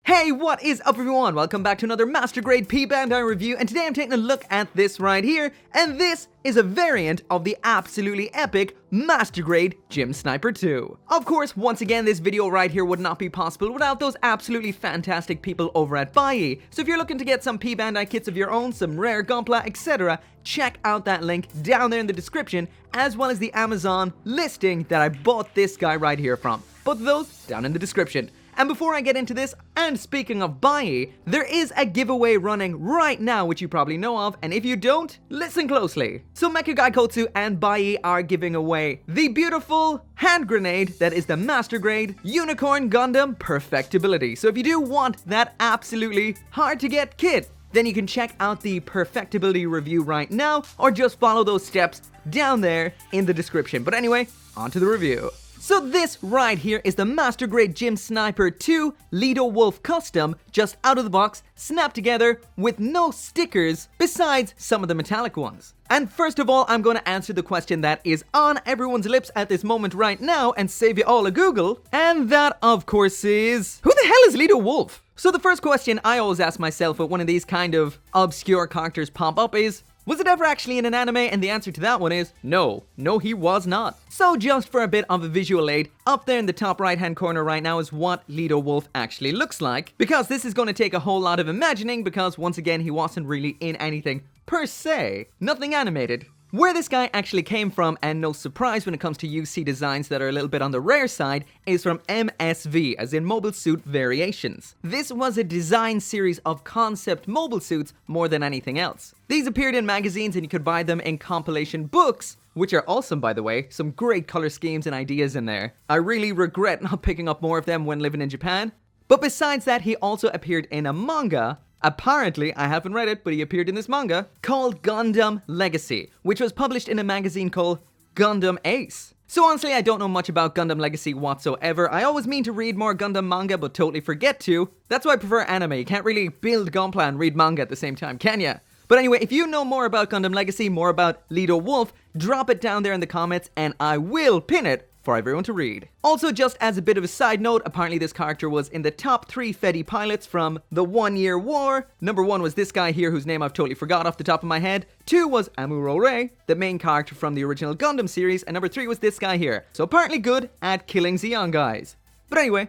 Hey, what is up everyone? Welcome back to another Master Grade P-Bandai review, and today I'm taking a look at this right here, and this is a variant of the absolutely epic Master Grade Gym Sniper 2. Of course, once again, this video right here would not be possible without those absolutely fantastic people over at Buyee. So if you're looking to get some P-Bandai kits of your own, some rare gunpla, etc., check out that link down there in the description, as well as the Amazon listing that I bought this guy right here from. Both of those down in the description. And before I get into this, and speaking of Buyee, there is a giveaway running right now which you probably know of, and if you don't, listen closely. So Mecha Gaikotsu and Buyee are giving away the beautiful hand grenade that is the Master Grade Unicorn Gundam Perfectibility. So if you do want that absolutely hard to get kit, then you can check out the Perfectibility review right now, or just follow those steps down there in the description. But anyway, on to the review. So this right here is the Master Grade Gym Sniper 2 Lydo Wolf Custom, just out of the box, snapped together with no stickers besides some of the metallic ones. And first of all, I'm going to answer the question that is on everyone's lips at this moment right now and save you all a Google. And that, of course, is... who the hell is Lydo Wolf? So the first question I always ask myself when one of these kind of obscure characters pop up is, was it ever actually in an anime? And the answer to that one is no. No, he was not. So just for a bit of a visual aid, up there in the top right hand corner right now is what Lydo Wolf actually looks like. Because this is going to take a whole lot of imagining, because once again, he wasn't really in anything per se. Nothing animated. Where this guy actually came from, and no surprise when it comes to UC designs that are a little bit on the rare side, is from MSV, as in Mobile Suit Variations. This was a design series of concept mobile suits more than anything else. These appeared in magazines and you could buy them in compilation books, which are awesome by the way, some great color schemes and ideas in there. I really regret not picking up more of them when living in Japan. But besides that, he also appeared in a manga. Apparently, I haven't read it, but he appeared in this manga called Gundam Legacy, which was published in a magazine called Gundam Ace. So honestly, I don't know much about Gundam Legacy whatsoever. I always mean to read more Gundam manga, but totally forget to. That's why I prefer anime. You can't really build gunpla and read manga at the same time, can ya? But anyway, if you know more about Gundam Legacy, more about Lydo Wolf, drop it down there in the comments and I will pin it for everyone to read. Also, just as a bit of a side note, apparently this character was in the top 3 Fedi pilots from the 1 Year War. Number 1 was this guy here, whose name I've totally forgot off the top of my head. 2 was Amuro Ray, the main character from the original Gundam series. And number 3 was this guy here. So apparently good at killing Zeon guys. But anyway,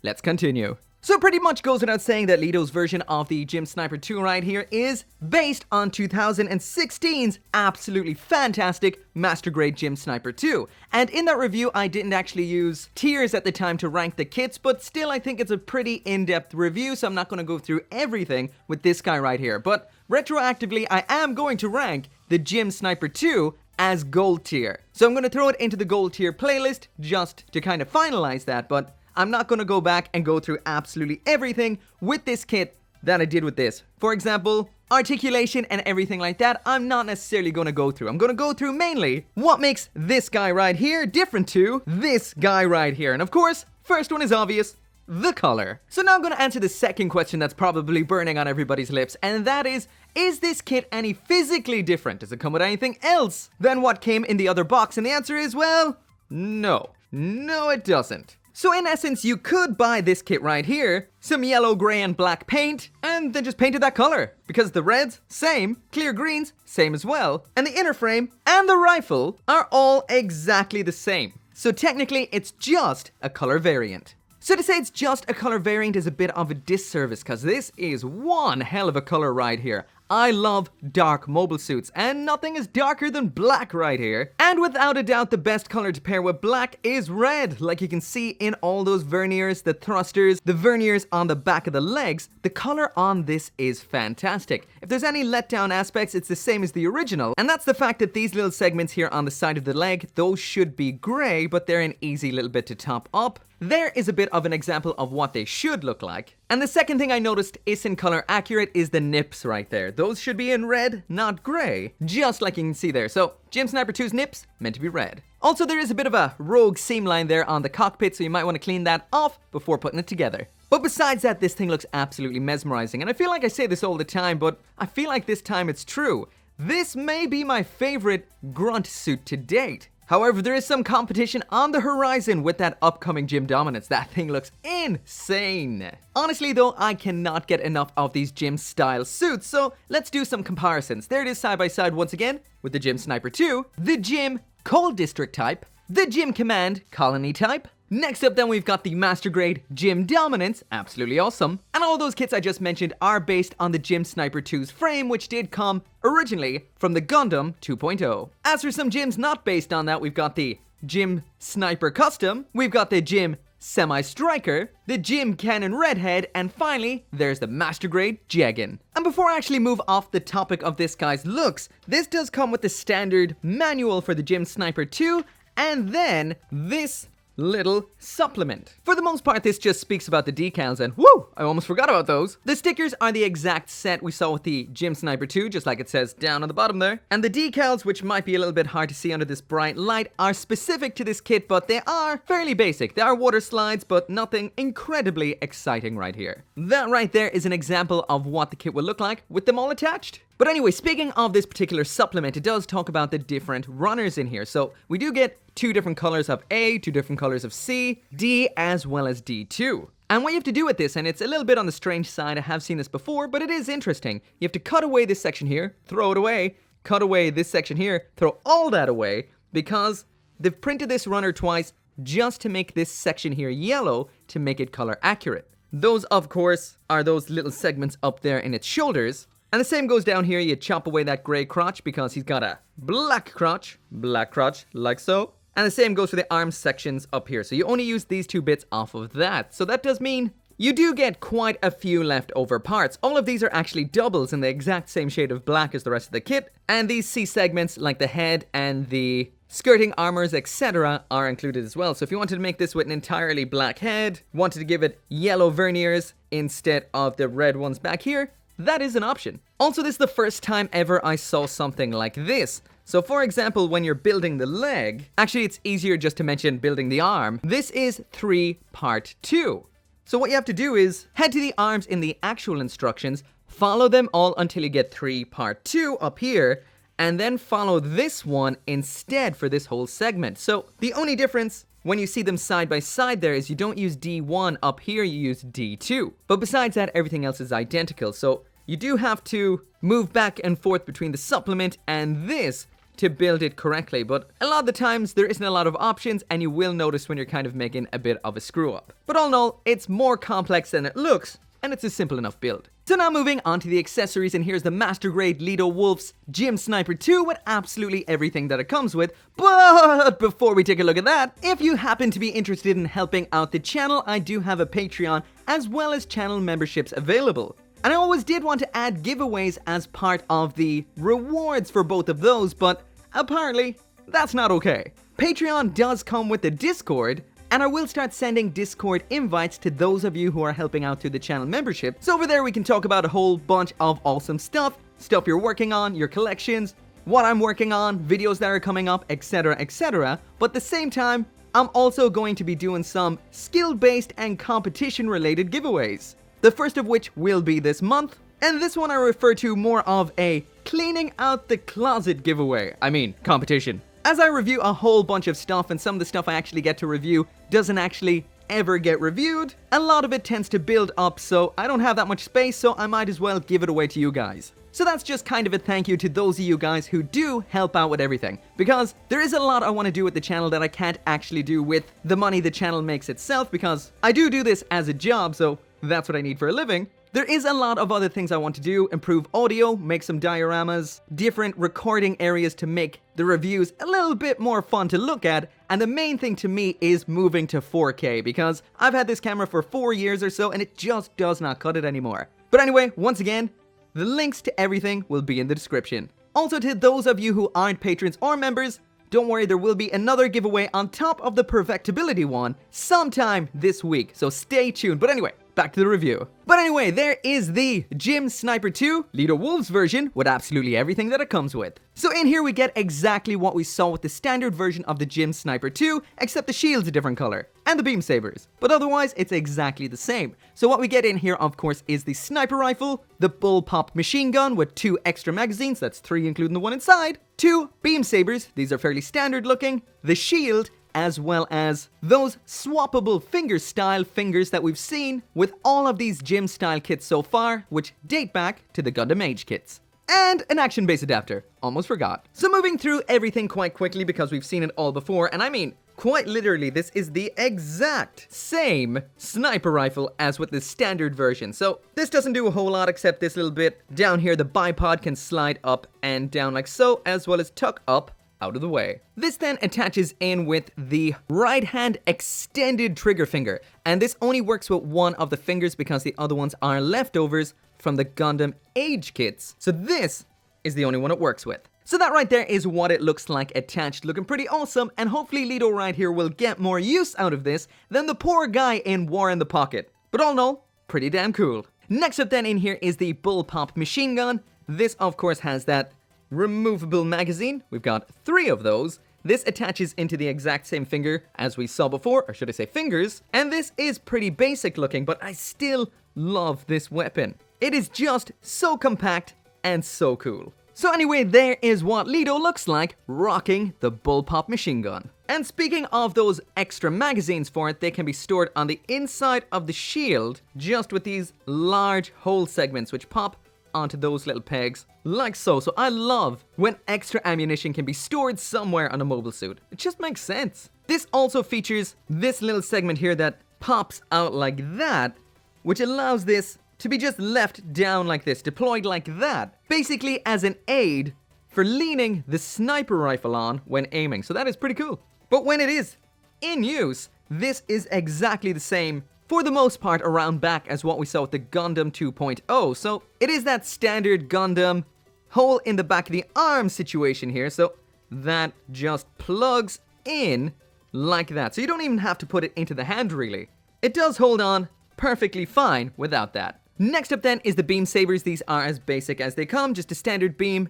let's continue. So it pretty much goes without saying that Lydo's version of the Gym Sniper 2 right here is based on 2016's absolutely fantastic Master Grade Gym Sniper 2. And in that review, I didn't actually use tiers at the time to rank the kits, but still I think it's a pretty in-depth review, so I'm not going to go through everything with this guy right here. But retroactively, I am going to rank the Gym Sniper 2 as gold tier. So I'm going to throw it into the gold tier playlist just to kind of finalize that, but I'm not going to go back and go through absolutely everything with this kit that I did with this. For example, articulation and everything like that, I'm not necessarily going to go through. I'm going to go through mainly what makes this guy right here different to this guy right here. And of course, first one is obvious, the color. So now I'm going to answer the second question that's probably burning on everybody's lips, and that is this kit any physically different? Does it come with anything else than what came in the other box? And the answer is, well, no. No, it doesn't. So in essence, you could buy this kit right here, some yellow, gray, and black paint, and then just paint it that color. Because the reds, same, clear greens, same as well, and the inner frame and the rifle are all exactly the same. So technically, it's just a color variant. So to say it's just a color variant is a bit of a disservice, because this is one hell of a color right here. I love dark mobile suits, and nothing is darker than black right here. And without a doubt, the best color to pair with black is red. Like you can see in all those verniers, the thrusters, the verniers on the back of the legs, the color on this is fantastic. If there's any letdown aspects, it's the same as the original. And that's the fact that these little segments here on the side of the leg, those should be gray, but they're an easy little bit to top up. There is a bit of an example of what they should look like. And the second thing I noticed is in color accurate is the nips right there. Those should be in red, not gray, just like you can see there. So Gym Sniper 2's nips meant to be red. Also, there is a bit of a rogue seam line there on the cockpit, so you might want to clean that off before putting it together. But besides that, this thing looks absolutely mesmerizing. And I feel like I say this all the time, but I feel like this time it's true. This may be my favorite grunt suit to date. However, there is some competition on the horizon with that upcoming gym dominance. That thing looks insane. Honestly though, I cannot get enough of these gym style suits, so let's do some comparisons. There it is side by side once again with the Gym Sniper 2, the Gym Cold District type, the Gym Command Colony type. Next up then we've got the Master Grade Gym Dominance, absolutely awesome. And all those kits I just mentioned are based on the Gym Sniper 2's frame, which did come originally from the Gundam 2.0. As for some gyms not based on that, we've got the Gym Sniper Custom, we've got the Gym Semi-Striker, the Gym Cannon Redhead, and finally, there's the Master Grade Jeggin. And before I actually move off the topic of this guy's looks, this does come with the standard manual for the Gym Sniper 2, and then this little supplement. For the most part, this just speaks about the decals, and whoo, I almost forgot about those. The stickers are the exact set we saw with the Gym Sniper 2, just like it says down on the bottom there. And the decals, which might be a little bit hard to see under this bright light, are specific to this kit, but they are fairly basic. They are water slides, but nothing incredibly exciting right here. That right there is an example of what the kit will look like with them all attached. But anyway, speaking of this particular supplement, it does talk about the different runners in here. So we do get 2 different colors of A, 2 different colors of C, D, as well as D2. And what you have to do with this, and it's a little bit on the strange side, I have seen this before, but it is interesting. You have to cut away this section here, throw it away, cut away this section here, throw all that away, because they've printed this runner twice just to make this section here yellow to make it color accurate. Those, of course, are those little segments up there in its shoulders. And the same goes down here. You chop away that gray crotch because he's got a black crotch, like so. And the same goes for the arm sections up here. So you only use these 2 bits off of that. So that does mean you do get quite a few leftover parts. All of these are actually doubles in the exact same shade of black as the rest of the kit. And these C segments, like the head and the skirting armors, etc., are included as well. So if you wanted to make this with an entirely black head, wanted to give it yellow verniers instead of the red ones back here, that is an option. Also, this is the first time ever I saw something like this. So for example, when you're building the leg, actually it's easier just to mention building the arm. This is 3 part 2. So what you have to do is head to the arms in the actual instructions, follow them all until you get 3 part 2 up here, and then follow this one instead for this whole segment. So the only difference when you see them side by side there is you don't use D1 up here, you use D2. But besides that, everything else is identical. So you do have to move back and forth between the supplement and this to build it correctly, but a lot of the times there isn't a lot of options and you will notice when you're kind of making a bit of a screw up. But all in all, it's more complex than it looks, and it's a simple enough build. So now moving on to the accessories, and here's the Master Grade Lydo Wolf's Gym Sniper 2 with absolutely everything that it comes with. But before we take a look at that, if you happen to be interested in helping out the channel, I do have a Patreon as well as channel memberships available. And I always did want to add giveaways as part of the rewards for both of those, but apparently that's not okay. Patreon does come with the Discord, and I will start sending Discord invites to those of you who are helping out through the channel membership. So over there we can talk about a whole bunch of awesome stuff you're working on, your collections, what I'm working on, videos that are coming up, etc, etc. But at the same time, I'm also going to be doing some skill-based and competition-related giveaways. The first of which will be this month, and this one I refer to more of a cleaning out the closet giveaway. I mean, competition. As I review a whole bunch of stuff, and some of the stuff I actually get to review doesn't actually ever get reviewed, a lot of it tends to build up, so I don't have that much space, so I might as well give it away to you guys. So that's just kind of a thank you to those of you guys who do help out with everything, because there is a lot I want to do with the channel that I can't actually do with the money the channel makes itself, because I do this as a job, so that's what I need for a living. There is a lot of other things I want to do, improve audio, make some dioramas, different recording areas to make the reviews a little bit more fun to look at, and the main thing to me is moving to 4K, because I've had this camera for 4 years or so and it just does not cut it anymore. But anyway, once again, the links to everything will be in the description. Also, to those of you who aren't patrons or members, don't worry, there will be another giveaway on top of the Perfectibility one sometime this week, so stay tuned. But anyway, back to the review. But anyway, there is the Gym Sniper 2 Lydo Wolves version with absolutely everything that it comes with. So in here we get exactly what we saw with the standard version of the Gym Sniper 2, except the shield's a different color, and the beam sabers. But otherwise, it's exactly the same. So what we get in here, of course, is the sniper rifle, the bullpup machine gun with 2 extra magazines, that's 3 including the one inside, 2 beam sabers, these are fairly standard looking, the shield, as well as those swappable finger style fingers that we've seen with all of these gym style kits so far, which date back to the Gundam Age kits. And an action base adapter, almost forgot. So moving through everything quite quickly because we've seen it all before, and I mean, quite literally, this is the exact same sniper rifle as with the standard version. So this doesn't do a whole lot except this little bit. Down here, the bipod can slide up and down like so, as well as tuck up out of the way. This then attaches in with the right hand extended trigger finger, and this only works with one of the fingers because the other ones are leftovers from the Gundam Age kits. So this is the only one it works with. So that right there is what it looks like attached, looking pretty awesome, and hopefully Lydo right here will get more use out of this than the poor guy in War in the Pocket. But all in all, pretty damn cool. Next up then in here is the bullpup machine gun. This of course has that removable magazine. We've got 3 of those. This attaches into the exact same finger as we saw before, or should I say fingers. And this is pretty basic looking, but I still love this weapon. It is just so compact and so cool. So anyway, there is what Lydo looks like rocking the bullpup machine gun. And speaking of those extra magazines for it, they can be stored on the inside of the shield, just with these large hole segments which pop onto those little pegs, like so. So I love when extra ammunition can be stored somewhere on a mobile suit. It just makes sense. This also features this little segment here that pops out like that, which allows this to be just left down like this, deployed like that, basically as an aid for leaning the sniper rifle on when aiming. So that is pretty cool. But when it is in use, this is exactly the same for the most part around back as what we saw with the Gundam 2.0. So it is that standard Gundam hole in the back of the arm situation here. So that just plugs in like that. So you don't even have to put it into the hand really. It does hold on perfectly fine without that. Next up then is the beam sabers. These are as basic as they come, just a standard beam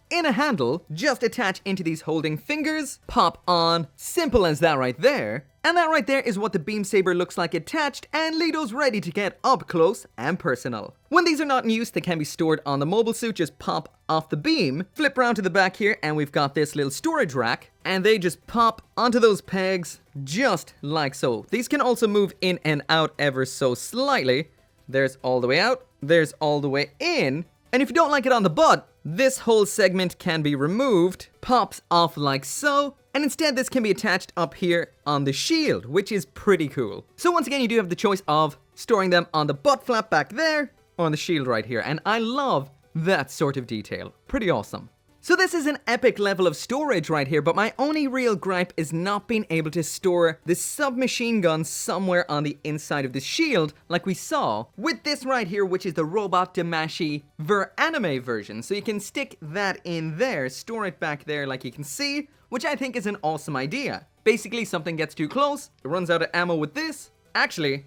in a handle, just attach into these holding fingers, pop on, simple as that right there. And that right there is what the beam saber looks like attached, and Lydo's ready to get up close and personal. When these are not in use, they can be stored on the mobile suit. Just pop off the beam, flip around to the back here, and we've got this little storage rack, and they just pop onto those pegs just like so. These can also move in and out ever so slightly. There's all the way out, there's all the way in, and if you don't like it on the butt, this whole segment can be removed, pops off like so, and instead this can be attached up here on the shield, which is pretty cool. So once again, you do have the choice of storing them on the butt flap back there, or on the shield right here, and I love that sort of detail. Pretty awesome. So this is an epic level of storage right here, but my only real gripe is not being able to store the submachine gun somewhere on the inside of the shield like we saw with this right here, which is the Robot Damashi Ver-Anime version. So you can stick that in there, store it back there like you can see, which I think is an awesome idea. Basically, something gets too close, it runs out of ammo with this. Actually,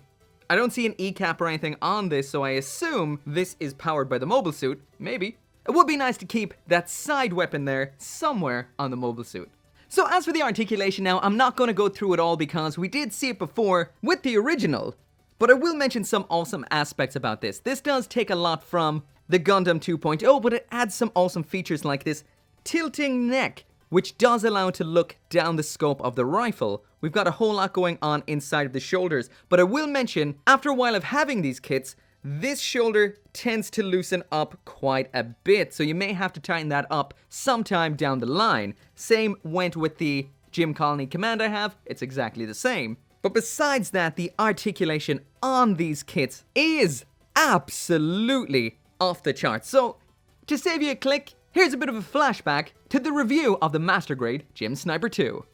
I don't see an E-cap or anything on this, so I assume this is powered by the mobile suit. Maybe. It would be nice to keep that side weapon there somewhere on the mobile suit. So as for the articulation now, I'm not going to go through it all because we did see it before with the original, but I will mention some awesome aspects about this. This does take a lot from the Gundam 2.0, but it adds some awesome features like this tilting neck, which does allow it to look down the scope of the rifle. We've got a whole lot going on inside of the shoulders, but I will mention, after a while of having these kits, this shoulder tends to loosen up quite a bit, so you may have to tighten that up sometime down the line. Same went with the Gym Colony Command I have, it's exactly the same. But besides that, the articulation on these kits is absolutely off the charts. So, to save you a click, here's a bit of a flashback to the review of the Master Grade Gym Sniper 2.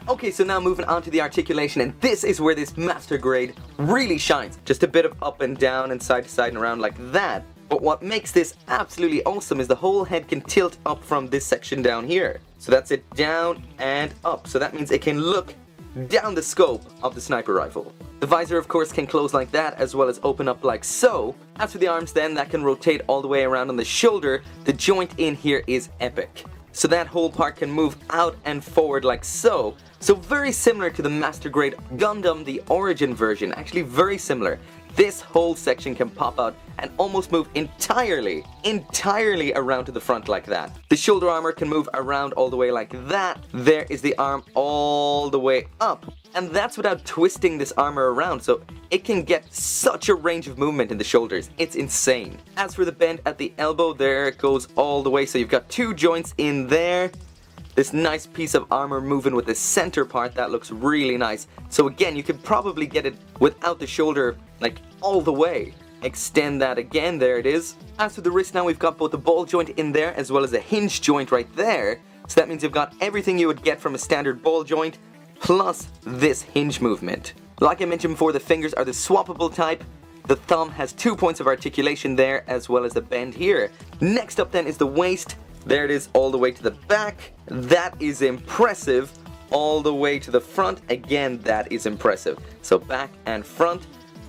Okay, so now moving on to the articulation, and this is where this Master Grade really shines. Just a bit of up and down and side to side and around like that. But what makes this absolutely awesome is the whole head can tilt up from this section down here. So that's it, down and up. So that means it can look down the scope of the sniper rifle. The visor of course can close like that as well as open up like so. As for the arms then, that can rotate all the way around on the shoulder. The joint in here is epic. So that whole part can move out and forward like so. So very similar to the Master Grade Gundam, the Origin version, actually very similar. This whole section can pop out and almost move entirely around to the front like that. The shoulder armor can move around all the way like that. There is the arm all the way up. And that's without twisting this armor around, so it can get such a range of movement in the shoulders. It's insane. As for the bend at the elbow, there it goes all the way, so you've got two joints in there. This nice piece of armor moving with the center part, that looks really nice. So again, you could probably get it without the shoulder, like all the way. Extend that again, there it is. As for the wrist now, we've got both the ball joint in there as well as a hinge joint right there. So that means you've got everything you would get from a standard ball joint, plus this hinge movement. Like I mentioned before, the fingers are the swappable type. The thumb has 2 points of articulation there as well as the bend here. Next up then is the waist. There it is all the way to the back. That is impressive. All the way to the front. Again, that is impressive. So back and front,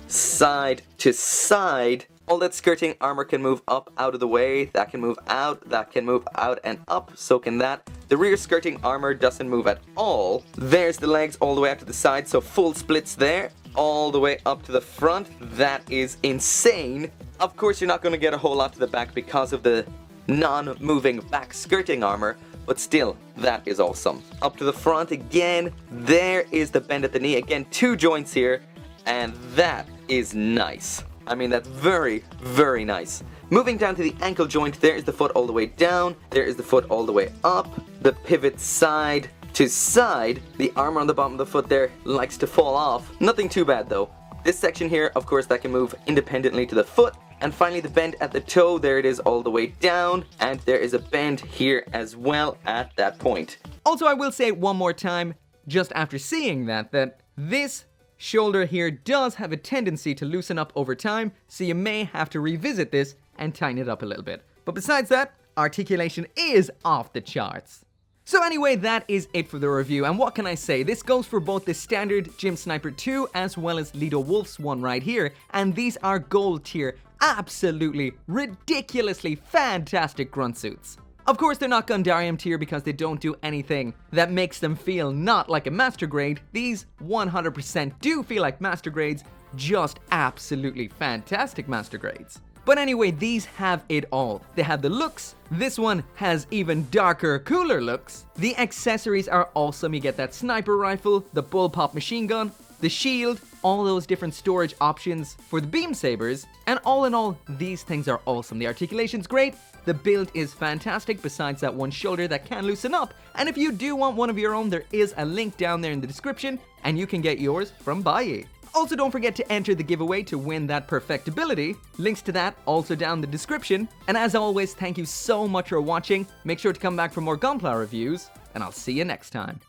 side to side. All that skirting armor can move up out of the way. That can move out. That can move out and up. So can that. The rear skirting armor doesn't move at all. There's the legs all the way up to the side. So full splits there. All the way up to the front. That is insane. Of course, you're not going to get a whole lot to the back because of the non-moving back skirting armor, but still, that is awesome. Up to the front again, there is the bend at the knee. Again, two joints here, and that is nice. I mean, that's very, very nice. Moving down to the ankle joint, there is the foot all the way down, there is the foot all the way up, the pivot side to side. The armor on the bottom of the foot there likes to fall off. Nothing too bad though. This section here, of course, that can move independently to the foot. And finally the bend at the toe, there it is all the way down, and there is a bend here as well at that point. Also, I will say one more time, just after seeing that this shoulder here does have a tendency to loosen up over time, so you may have to revisit this and tighten it up a little bit. But besides that, articulation is off the charts. So anyway, that is it for the review, and what can I say? This goes for both the standard Gym Sniper 2 as well as Lydo Wolf's one right here, and these are gold tier, absolutely ridiculously fantastic grunt suits. Of course, they're not Gundam tier because they don't do anything that makes them feel not like a master grade. These 100% do feel like master grades, just absolutely fantastic master grades. But anyway, these have it all. They have the looks. This one has even darker, cooler looks. The accessories are awesome. You get that sniper rifle, the bullpup machine gun, the shield, all those different storage options for the beam sabers, and all in all, these things are awesome. The articulation's great, the build is fantastic besides that one shoulder that can loosen up, and if you do want one of your own, there is a link down there in the description, and you can get yours from Buyee. Also, don't forget to enter the giveaway to win that Perfectibility. Links to that also down in the description. And as always, thank you so much for watching. Make sure to come back for more gunpla reviews, and I'll see you next time.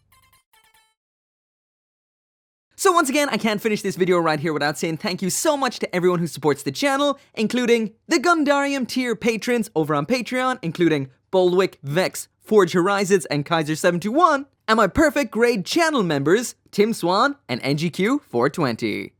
So once again, I can't finish this video right here without saying thank you so much to everyone who supports the channel, including the Gundam tier patrons over on Patreon, including Boldwick, Vex, Forge Horizons, and Kaiser721, and my perfect grade channel members, Tim Swan and NGQ420.